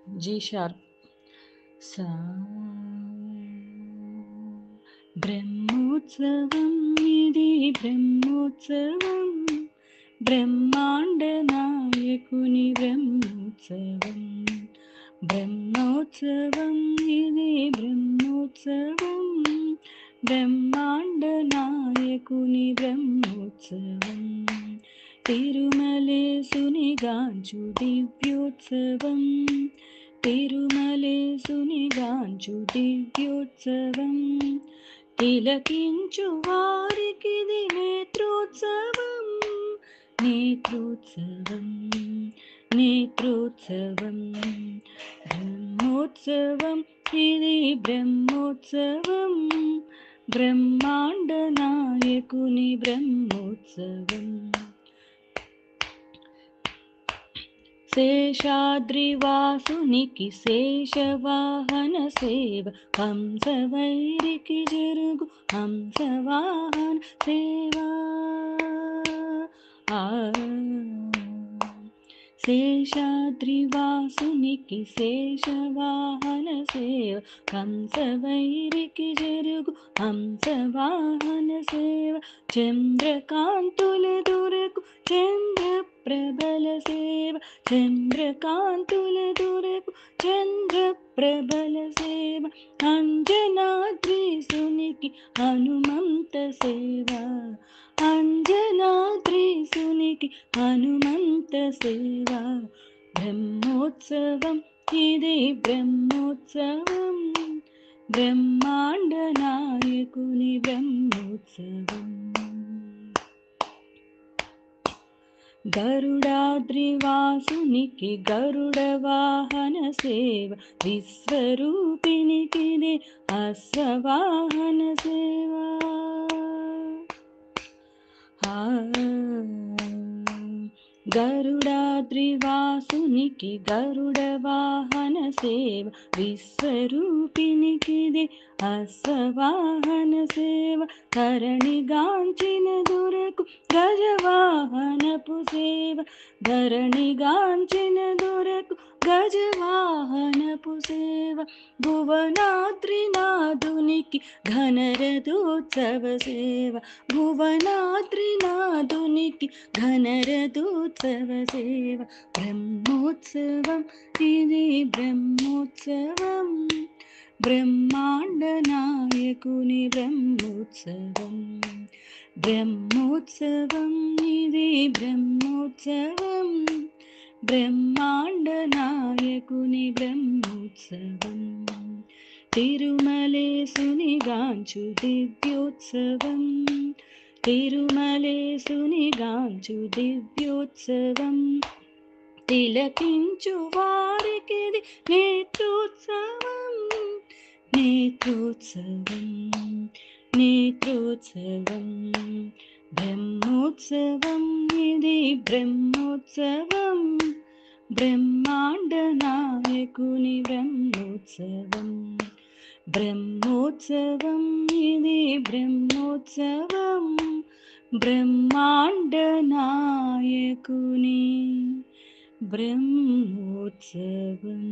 G sharp. Sa. Brahmotsavam ఇది బ్రహ్మోత్సవం, బ్రహ్మాండ నాయకుని బ్రహ్మోత్సవం. బ్రహ్మోత్సవం ఇది బ్రహ్మోత్సవం, బ్రహ్మాండ నాయకుని బ్రహ్మోత్సవం. తిరుమలేసునిగాంచు దివ్యోత్సవం, తిరుమలేసునిగాంచు దివ్యోత్సవం. తిలకించు వారికిది నేత్రోత్సవం, నేత్రోత్సవం, నేత్రోత్సవం. బ్రహ్మోత్సవం ఇది బ్రహ్మోత్సవం, బ్రహ్మాండ నాయకుని బ్రహ్మోత్సవం. శేషాద్రివాసునికి శేషవాహన సేవ, హంసవైరికి జరుగు హంసవాహన సేవా. శేషాద్రివాసునికి శేషవాహన సేవ, హంసవైరికి జరుగు హంసవాహన సేవ. చంద్రకాంతుల దొరకు చంద్ర ప్రబల సేవ, చంద్రకాంతుల దొరకు చంద్ర ప్రబల సేవ. అంజనాద్రీసునికి హనుమంత సేవ, అంజనాద్రీసునికి హనుమంత సేవ. బ్రహ్మోత్సవం ఇది బ్రహ్మోత్సవం, బ్రహ్మాండ నాయకుని బ్రహ్మోత్సవం. గరుడాద్రివాసునికి గరుడ వాహన సేవ, విశ్వరూపినికి అశ్వవాహన సేవ. గరుడాద్రివాసునికి గరుడ వాహన సేవ, విశ్వరూపినికి అశ్వవాహన సేవ. ధరణిగాంచిన దొరకు గజవాహనపు సేవ, ధరణిగాంచిన దొరకు గజవాహనపు సేవ. భువనాద్రినాథునికి ఘనరథోత్సవ సేవ, భువనాద్రినాథునికి ఘనరథోత్సవ సేవ. బ్రహ్మోత్సవం ఇది బ్రహ్మోత్సవం, బ్రహ్మాండ నాయకుని బ్రహ్మోత్సవం. బ్రహ్మోత్సవం ఇది బ్రహ్మోత్సవం, బ్రహ్మాండ నాయకుని బ్రహ్మోత్సవం. తిరుమలేసునిగాంచు దివ్యోత్సవం, తిరుమలేసునిగాంచు దివ్యోత్సవం. తిలకించు వారికిది నేత్రోత్సవం, నేత్రోత్సవం, నేత్రోత్సవం. బ్రహ్మోత్సవం ఇది బ్రహ్మోత్సవం, బ్రహ్మాండ నాయకుని బ్రహ్మోత్సవం. బ్రహ్మోత్సవం ఇది బ్రహ్మోత్సవం, బ్రహ్మాండ నాయకుని బ్రహ్మోత్సవం.